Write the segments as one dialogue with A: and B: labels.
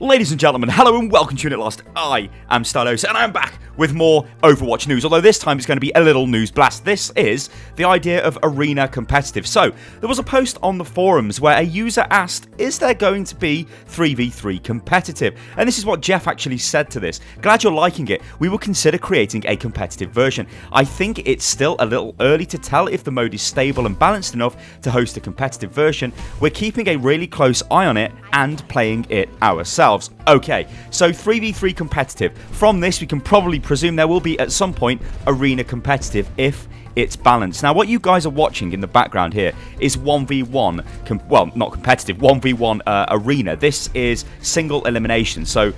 A: Ladies and gentlemen, hello and welcome to Unit Lost. I am Stylosa and I'm back with more Overwatch news, although this time it's going to be a little news blast. This is the idea of arena competitive. So, there was a post on the forums where a user asked, is there going to be 3v3 competitive? And this is what Jeff actually said to this. Glad you're liking it. We will consider creating a competitive version. I think it's still a little early to tell if the mode is stable and balanced enough to host a competitive version. We're keeping a really close eye on it and playing it ourselves. Okay, so 3v3 competitive. From this, we can probably presume there will be at some point arena competitive if it's balanced. Now, what you guys are watching in the background here is 1v1, well, not competitive, 1v1 arena. This is single elimination, so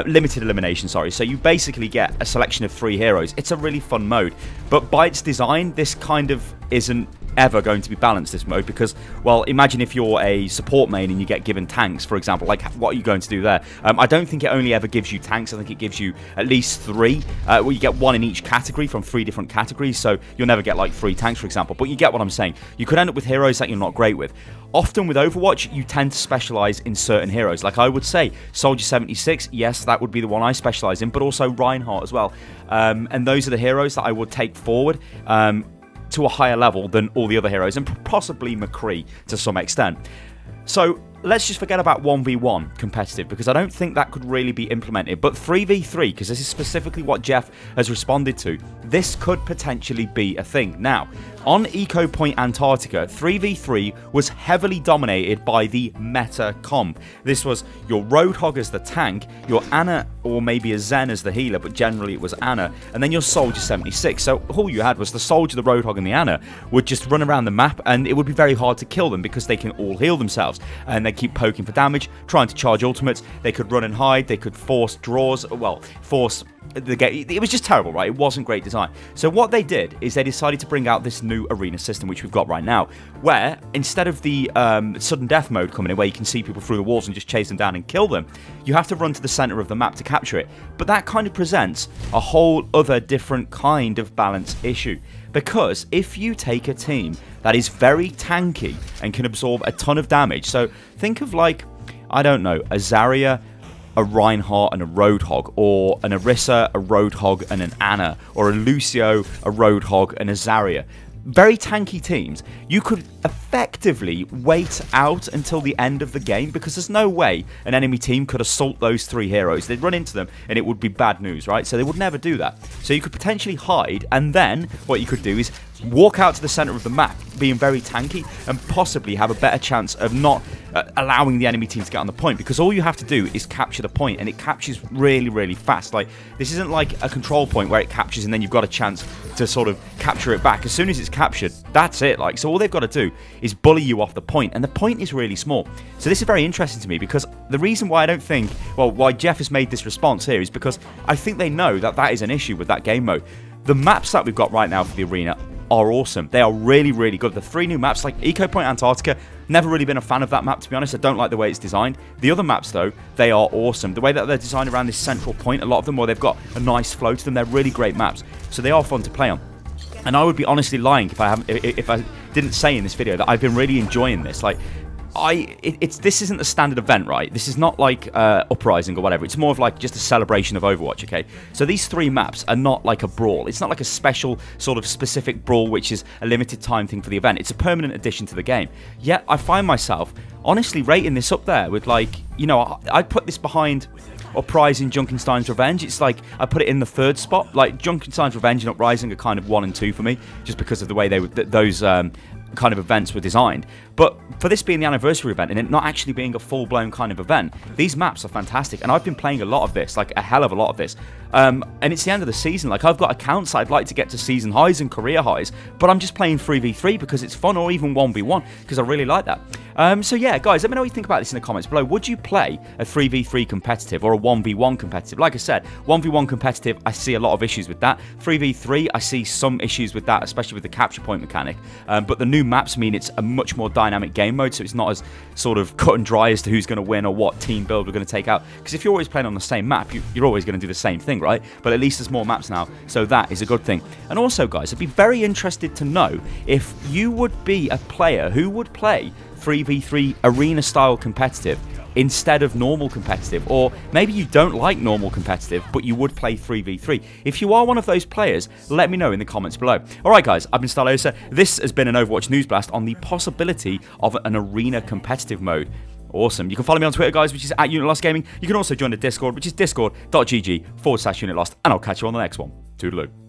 A: limited elimination, sorry. So you basically get a selection of 3 heroes. It's a really fun mode, but by its design, this kind of isn't ever going to be balanced, this mode, because, well, imagine if you're a support main and you get given tanks, for example. Like, what are you going to do there? I don't think it only ever gives you tanks. I think it gives you at least 3. Well, you get 1 in each category from 3 different categories, so you'll never get like 3 tanks, for example, but you get what I'm saying. You could end up with heroes that you're not great with. Often with Overwatch, you tend to specialize in certain heroes. Like, I would say Soldier 76, yes, that would be the one I specialize in, but also Reinhardt as well. And those are the heroes that I would take forward to a higher level than all the other heroes, and possibly McCree to some extent. So let's just forget about 1v1 competitive, because I don't think that could really be implemented. But 3v3, because this is specifically what Jeff has responded to, this could potentially be a thing. Now, on Eco Point Antarctica, 3v3 was heavily dominated by the meta comp. This was your Roadhog as the tank, your Ana or maybe a Zen as the healer, but generally it was Ana, and then your Soldier 76. So all you had was the Soldier, the Roadhog, and the Ana would just run around the map, and it would be very hard to kill them because they can all heal themselves, and they keep poking for damage, trying to charge ultimates. They could run and hide, they could force draws, well, force the game. It was just terrible, right? It wasn't great design. So what they did is they decided to bring out this new arena system, which we've got right now, where instead of the sudden death mode coming in, where you can see people through the walls and just chase them down and kill them, you have to run to the center of the map to capture it. But that kind of presents a whole other different kind of balance issue, because if you take a team that is very tanky and can absorb a ton of damage, so think of, like, I don't know, a Zarya, a Reinhardt and a Roadhog, or an Orisa, a Roadhog and an Ana, or a Lucio, a Roadhog and a Zarya. Very tanky teams. You could effectively wait out until the end of the game, because there's no way an enemy team could assault those 3 heroes. They'd run into them and it would be bad news, right? So they would never do that. So you could potentially hide, and then what you could do is walk out to the center of the map being very tanky and possibly have a better chance of not allowing the enemy team to get on the point, because all you have to do is capture the point, and it captures really, really fast. Like, this isn't like a control point where it captures and then you've got a chance to sort of capture it back. As soon as it's captured, that's it. Like, so all they've got to do is bully you off the point, and the point is really small. So this is very interesting to me, because the reason why I don't think, well, why Jeff has made this response here is because I think they know that that is an issue with that game mode. The maps that we've got right now for the arena are awesome. They are really, really good. The 3 new maps, like Eco Point Antarctica, never really been a fan of that map, to be honest. I don't like the way it's designed. The other maps, though, they are awesome. The way that they're designed around this central point, a lot of them, where they've got a nice flow to them, they're really great maps. So they are fun to play on. And I would be honestly lying if I didn't say in this video that I've been really enjoying this. Like, this isn't a standard event, right? This is not like Uprising or whatever. It's more of like just a celebration of Overwatch, okay? So these 3 maps are not like a brawl. It's not like a special sort of specific brawl, which is a limited time thing for the event. It's a permanent addition to the game. Yet I find myself honestly rating this up there with, like, you know, I'd put this behind Uprising, Junkenstein's Revenge. It's like I put it in the 3rd spot. Like, Junkenstein's Revenge and Uprising are kind of 1 and 2 for me, just because of the way those kind of events were designed. But for this being the anniversary event and it not actually being a full-blown kind of event, these maps are fantastic, and I've been playing a lot of this, like a hell of a lot of this. And it's the end of the season. Like, I've got accounts I'd like to get to season highs and career highs, but I'm just playing 3v3 because it's fun, or even 1v1 because I really like that. So yeah, guys, let me know what you think about this in the comments below. Would you play a 3v3 competitive or a 1v1 competitive? Like I said, 1v1 competitive, I see a lot of issues with that. 3v3, I see some issues with that, especially with the capture point mechanic. But the new maps mean it's a much more dynamic game mode, so it's not as sort of cut and dry as to who's going to win or what team build we're going to take out. Because if you're always playing on the same map, you're always going to do the same thing, right? But at least there's more maps now, so that is a good thing. And also, guys, I'd be very interested to know if you would be a player who would play 3v3 arena style competitive instead of normal competitive, or maybe you don't like normal competitive, but you would play 3v3. If you are one of those players, let me know in the comments below. Alright guys, I've been Stylosa. This has been an Overwatch News Blast on the possibility of an arena competitive mode. Awesome. You can follow me on Twitter, guys, which is @UnitLostGaming. You can also join the Discord, which is discord.gg/UnitLost, and I'll catch you on the next one. Toodaloo.